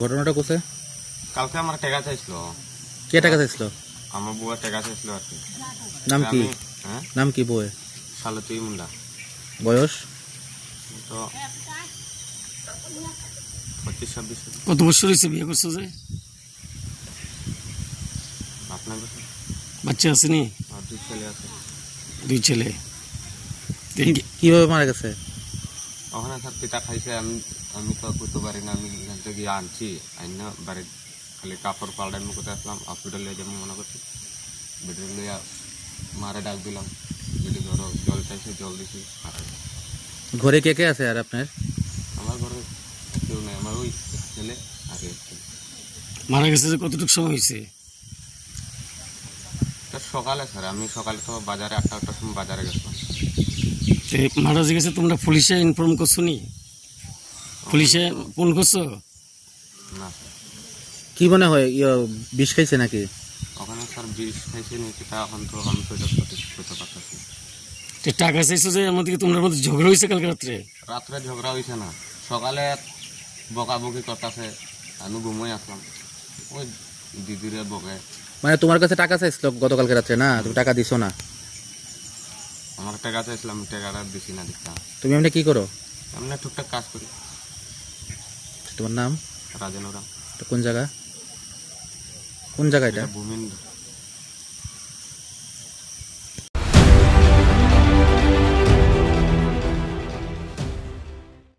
ঘটনাটা কোথায়? কালকে আমার টাকা চাইছিল। কে টাকা চাইছিল? আমার বউয়ের টাকা চাইছিল আর কি। নাম কি? নাম কি বউয়ের? সালতী মুন্ডা। বয়স? তো 25-26। কত বছর হয়েছে বিয়ে করছো যে? আপনার বাচ্চা আসেনি? আর 2 ছেলে আছে। 2 ছেলে। কিভাবে মারা গেছে? ওখানে স্যার পিতা খাইছে, আমি তো করতে পারি না। আমি এখান থেকে গিয়ে আনছি, আইনা বাড়ির খালি কাপড় পাল্টাই মুখতে আসলাম। হসপিটালে যেমন মনে করছি বেডে লইয়া মারে ডাক দিলাম, বেডে ধরো জল চাইছে, জল দিছি। ঘরে কে কে আছে আর আপনার? আমার ঘরে কেউ নেই, আমার ওই ছেলে আর মারা গেছে যে কতটুকু সময় হয়েছে? সকালে স্যার, আমি সকালে তো বাজারে 8টার সময় বাজারে গেছিলাম। মারা যে গেছে তোমরা পুলিশে ইনফর্ম করছো নি? পুলিশে ফোন করছো না? কি মনে হয় বিষ খাইছে নাকি? ওখানে স্যার বিষ খাইছে নাকি তা এখন তো আমি তো এটা সঠিক করতে পারতেছি। টাকা চাইছো যে এর মধ্যে তোমাদের মধ্যে ঝগড়া হয়েছে কালকে রাত্রে? রাত্রে ঝগড়া হয়েছে না, সকালে বকাবকি করতেছে। আমি ঘুমোই আসলাম, ওই দিদিরে বকে। মানে তোমার কাছে টাকা চাইছিল গতকালকে রাত্রে না? তুমি টাকা দিছো না? আমার টাকা চাইছিলাম, টাকাটা দিছি না। দিতাম। তুমি এমনি কি করো? এমনি টুকটাক কাজ করি। তোমার নাম? রাজেন ওরা। কোন জায়গা? কোন জায়গা এটা? ভূমিন্দ্র।